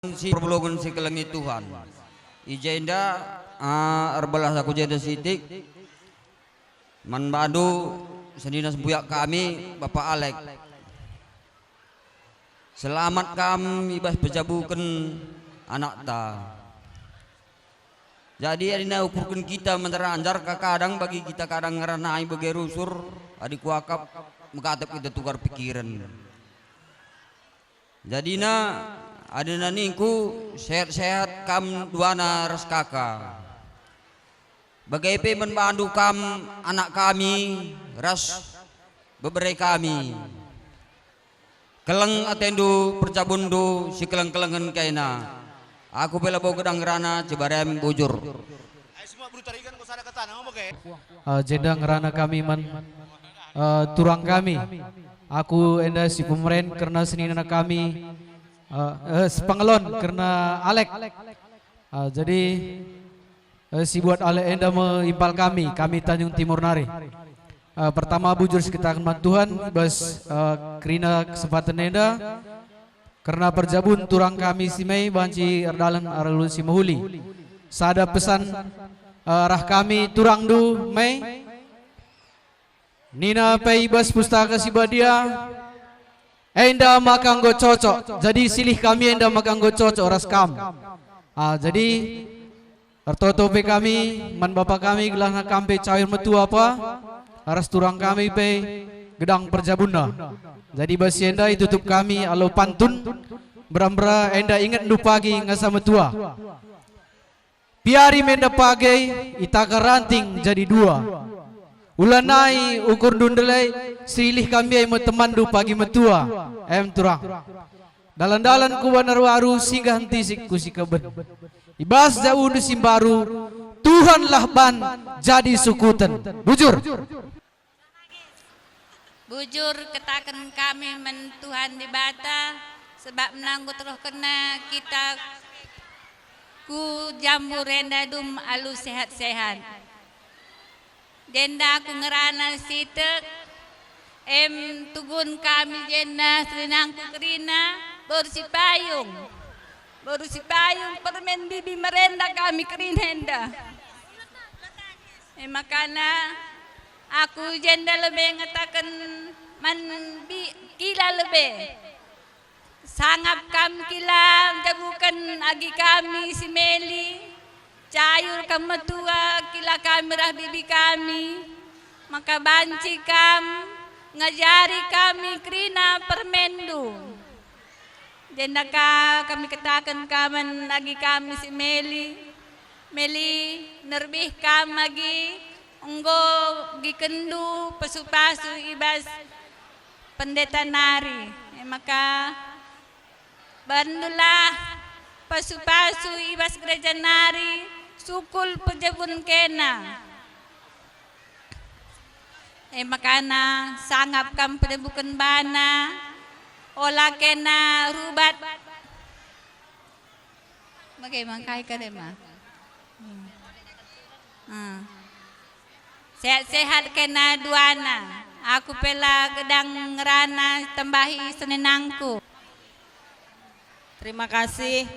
si perbolongan si kelengi Tuhan ijenda arbalah aku jeda sitik man badu seninas buyak kami Bapak Alek selamat kami ibas pejabukan anak ta jadi adina ukurkan kita menteranjar kadang bagi kita kadang ngeranai bagi rusur adik wakap mengatap kita tukar pikiran jadina adina ningku sehat-sehat kam duana ras kakak bagai pe membantu kam anak kami ras beberapa kami keleng atendu percabundu si keleng-kelengan kaina aku bela bawa gedang rana cebarem bujur jeda ngerana kami man turang kami aku enda si pemeren karena senina kami sepengelon karena Alek jadi si buat Alek enda mengimpal kami Tanjung Timur Nari pertama bujur sekitar Tuhan bas kerina kesempatan enda karena perjabun turang kami si Mei banci erdalan aralun si Mahuli sada pesan arah kami turang du Mei Nina pei bas pustaka si Badia enda makanggo cocok jadi silih kami enda makanggo cocok ras kam jadi artotope kami man bapak kami gelang kampe cair metu apa ras turang kami pe gedang perjabuna jadi basi enda itutup kami alo pantun berambra enda ingat ndu pagi ngasa metua piari menda pagi itaka ranting jadi dua ulanai ukur dundelai silih kami ay temandu pagi metua turang dalan-dalan ku waru singgah henti kusikeben ibas jauh nu simbaru Tuhanlah ban jadi sukutan bujur ketakan kami men Tuhan di bata sebab menanggut roh kena kita ku jambu renda dum alu sehat-sehat jenda aku ngerana sitek tugun kami jenda senangku kerina baru si payung permen bibi merenda kami kerinenda makana aku jenda lebih ngatakan man kila lebih sangap kami kila jabukan agi kami si Meli cayur kamu tua kila kami rah bibi kami maka banci ngajari kami krina permendu jenda kami katakan kaman lagi kami si Meli nerbih kami lagi enggo gikendu pasu-pasu ibas pendeta nari maka bandulah pasu-pasu ibas gereja nari sukul pejabun kena makana sangap kam pedebukan bana olah kena rubat bagaimana kai kadema sehat-sehat kena duana aku pela gedang ngerana tambahi senenangku. Terima kasih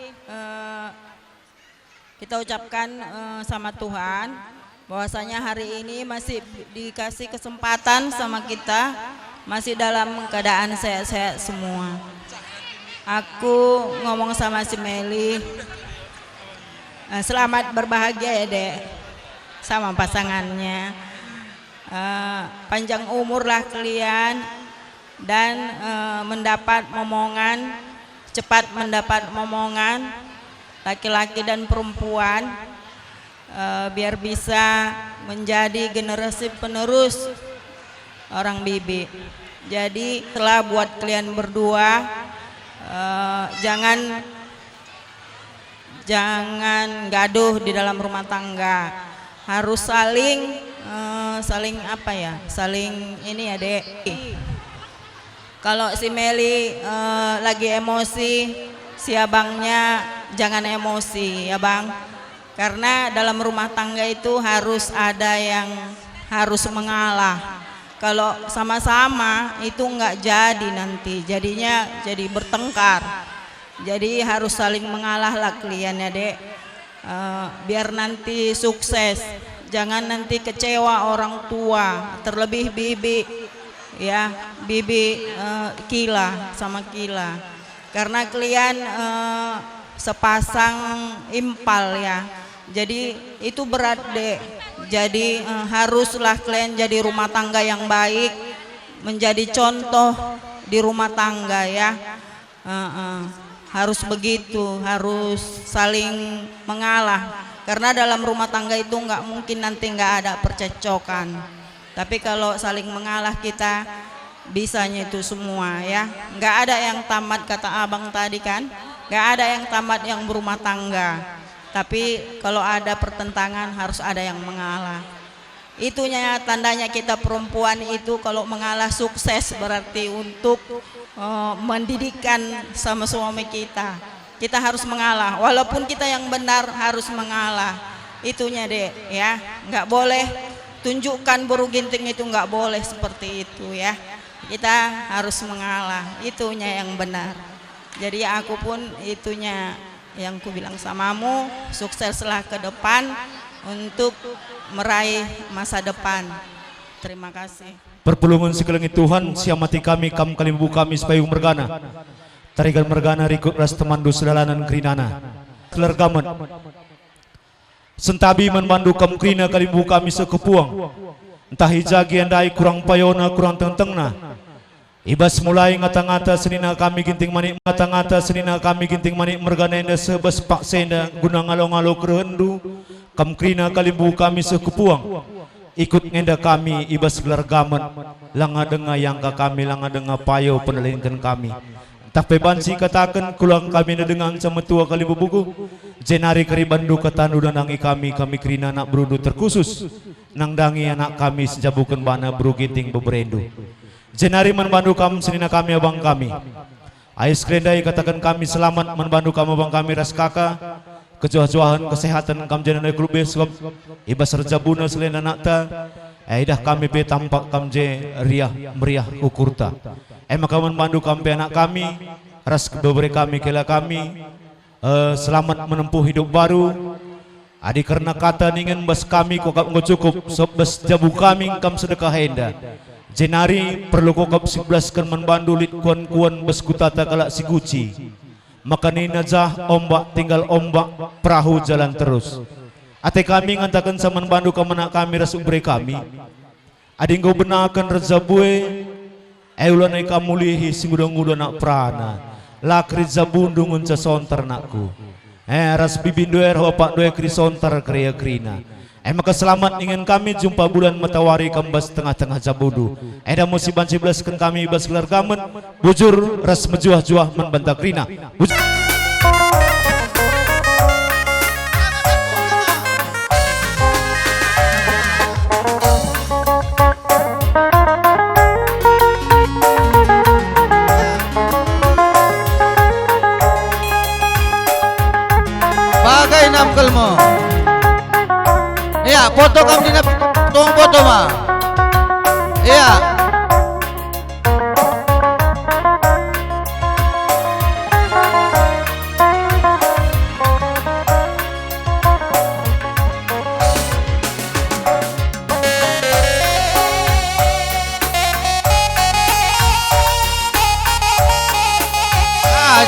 kita ucapkan sama Tuhan bahwasanya hari ini masih dikasih kesempatan sama kita masih dalam keadaan sehat-sehat semua. Aku ngomong sama si Meli selamat berbahagia ya dek sama pasangannya panjang umur lah kalian dan cepat mendapat momongan laki-laki dan perempuan biar bisa menjadi generasi penerus orang bibi. Jadi telah buat kalian berdua jangan gaduh di dalam rumah tangga, harus saling ini ya dek. Kalau si Meli lagi emosi, si abangnya jangan emosi ya bang, karena dalam rumah tangga itu harus ada yang harus mengalah. Kalau sama-sama itu nggak jadi nanti jadinya jadi bertengkar. Jadi harus saling mengalah lah kalian ya dek. Biar nanti sukses. Jangan nanti kecewa orang tua, terlebih bibi ya, bibi Kila sama Kila. Karena kalian sepasang impal ya. Jadi itu berat dek. Jadi haruslah kalian jadi rumah tangga yang baik, menjadi contoh di rumah tangga ya. Harus begitu, harus saling mengalah. Karena dalam rumah tangga itu nggak mungkin nanti nggak ada percecokan. Tapi kalau saling mengalah kita bisanya itu semua ya. Nggak ada yang tamat kata abang tadi kan. Nggak ada yang tamat yang berumah tangga. Tapi kalau ada pertentangan harus ada yang mengalah. Itunya tandanya kita perempuan itu kalau mengalah sukses, berarti untuk mendidikkan sama suami kita. Kita harus mengalah, walaupun kita yang benar harus mengalah. Itunya dek ya, nggak boleh tunjukkan buru ginting itu, nggak boleh seperti itu ya. Kita harus mengalah, itunya yang benar. Jadi aku pun itunya yang ku bilang samamu, sukseslah ke depan untuk meraih masa depan. Terima kasih. Perpulungan sekelengit Tuhan, siamati kami, kam kalimbu kami sepayung mergana. Tarigan mergana rikut ras temandu sedalanan kerinana. Kelergaman. Sentabi membandu kam kerina kalimbu kami sekepuang. Entah hijagi andai kurang payona, kurang teng-tengna. Ibas mulai ngata-ngata senina kami ginting manik, ngata-ngata senina kami ginting manik mergana enda sebes pak senda guna ngalo-ngalo kerendu. Kam krina kalimbu kami sekepuang. Ikut ngenda kami ibas gelar gamet. Langa denga yangka kami, langa denga payo penelinkan kami. Tapi bansi katakan kulang kami dengan sama tua kalimbu buku. Jenari keribandu ketandu dan nangi kami krina anak berudu terkhusus. Nang dangi anak kami sejabukan bana buru ginting beberendu. Jenari membantu kami senina kami abang kami. Ais krendai katakan kami selamat membantu kami abang kami ras kakak. Kejuah-juahan kesehatan kami jenari klub besok. Ibas rejabuna selain anak ta. Dah kami pe tampak kami riah meriah ukurta. Maka membantu kami anak kami. Ras bebre kami kela kami. Selamat menempuh hidup baru. Adik karena kata ningen bas kami kokap cukup. Sob bas jabu kami kam sedekah henda. Jenari perlu kokap 11 kan membantu lit kuan-kuan beskutata kalak si guci. Maka ninajah ombak tinggal ombak perahu jalan terus. Ate kami ngatakan sama membantu kemana kami rasuk beri kami. Adi engkau benakan rezabue. Eulanai kamu lihi singudang-udang nak prana. Lakri zabundung unca sontar nakku. Ras bibin doer hopak doer krisontar kriya krina. Maka selamat ingin kami jumpa bulan matahari kembas tengah-tengah jabudu. Eda musiban 11 kan kami bas gelar gamen. Bujur ras mejuah-juah menbantak rina. Bagai nam kelmo. Iya, foto kamu dina tong foto mah. Iya.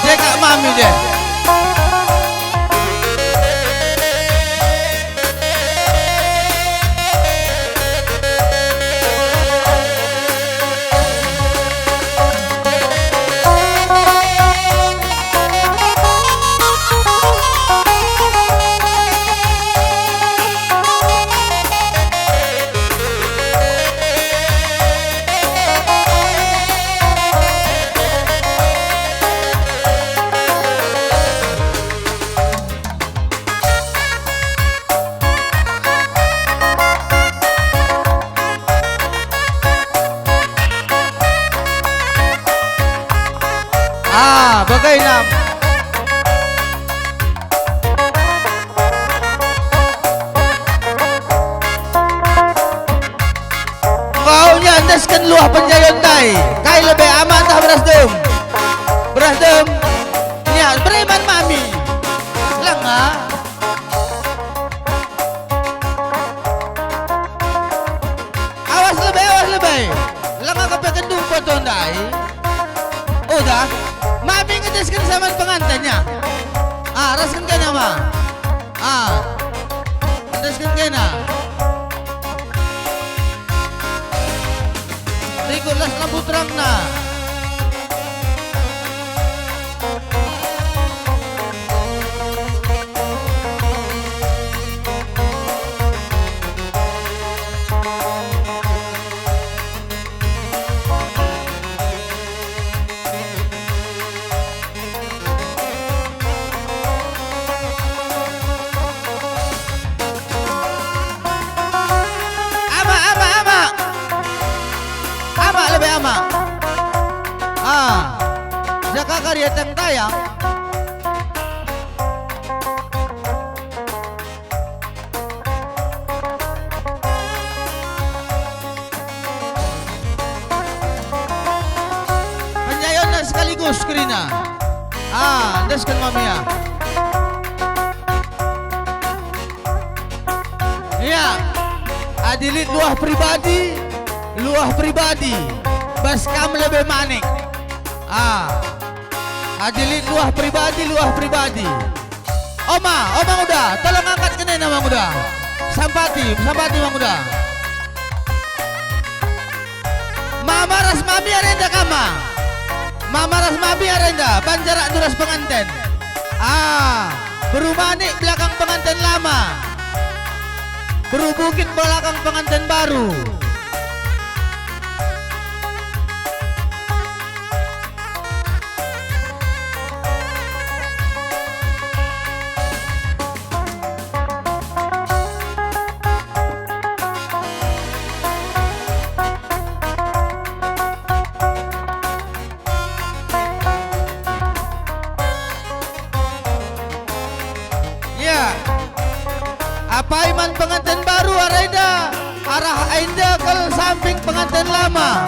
Dia kak mami dia. Bagai nam. Maunya andaskan luah penjayon dai. Kai lebih aman tak berasdem. Berasdem. Niat raskan sama pengantinnya. Raskan kena mah. Raskan kena. Rikulas lampu terang na. Lebih ama. Jaka karya tayang. Penjayon na sekaligus kerina. Daskan mamia. Ya. Adilit luah pribadi. Baskam lebih manik. Adilit luah pribadi. Oma udah, tolong angkat kene nama udah. Sampati mang udah. Mama ras mami arenda kama. Banjarak duras pengantin. Berumanik belakang pengantin lama. Berubukit belakang pengantin baru. Apa iman pengantin baru arah Ainda ke samping pengantin lama.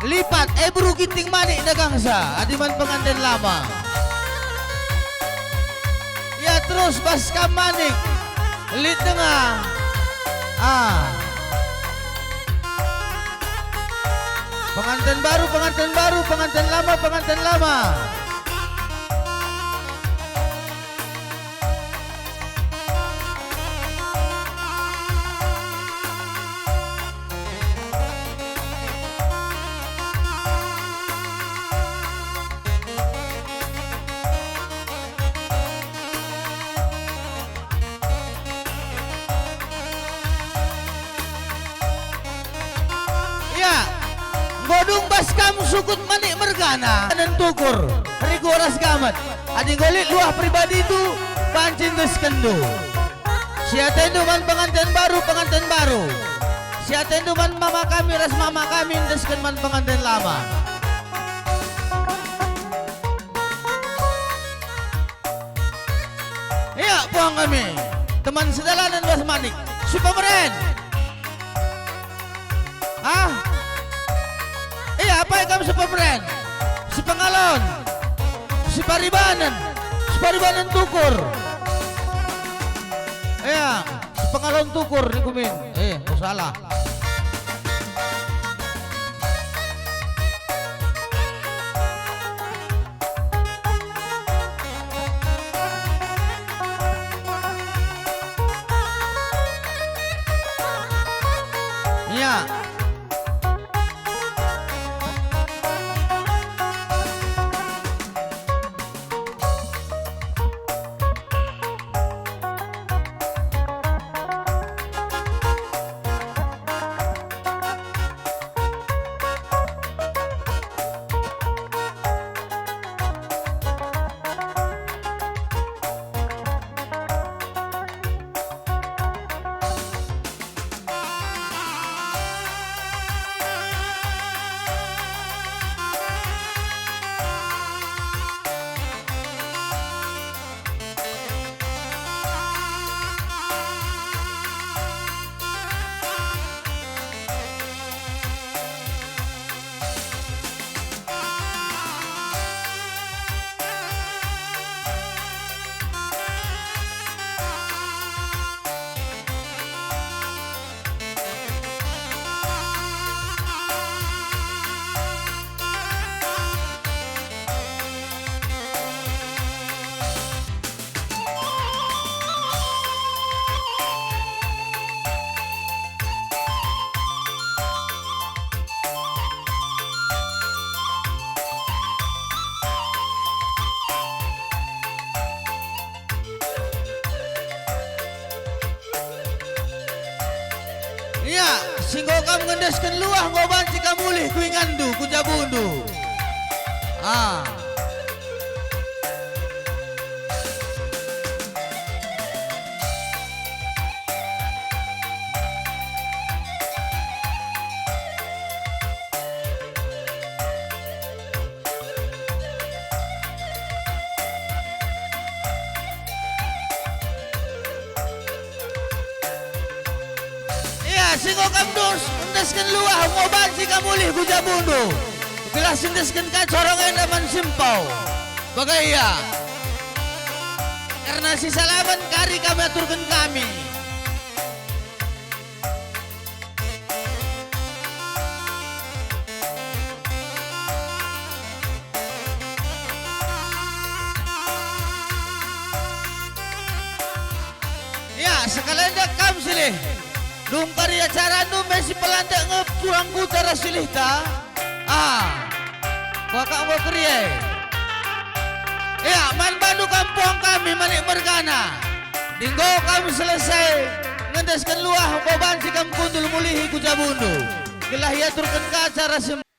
Lipat ebru ginting manik dagangsa adiman pengantin lama. Ya terus baskam manik lit tengah. Pengantin baru, pengantin lama. Godung baskam sukut manik mergana dan tukur rigo ras gamat adi golit luah pribadi itu pancin tes kendo siatendu man pengantin baru siatendu man mama kami ras mama kami tesken man pengantin lama. Ya puang kami teman sedalanan bas manik supameren. Apa yang kamu sepemeren? Sepengalon, separibanan tukur. Sepengalon tukur ni kumin. Salah. singgo kam ngendeskeun luah ngoban si kamulih ku ngandu ku jabundu. Singgo kam ndeskeun luah ngoban si kamulih ku jabundu. Gelas ndeskeun ka corongan daman simpau. Bagaya. Karena si salaman kari kami aturkeun kami. Ya, sekalian kam silih. Dung karya cara nu mesi pelanda ngepurang kutara silih ta. Wakak mau kriye. Ya, man bandu kampung kami manik bergana. Dinggo kami selesai ngendeskeun luah beban si kam kundul mulihi ku jabundu. Gelah ia turkeun ka acara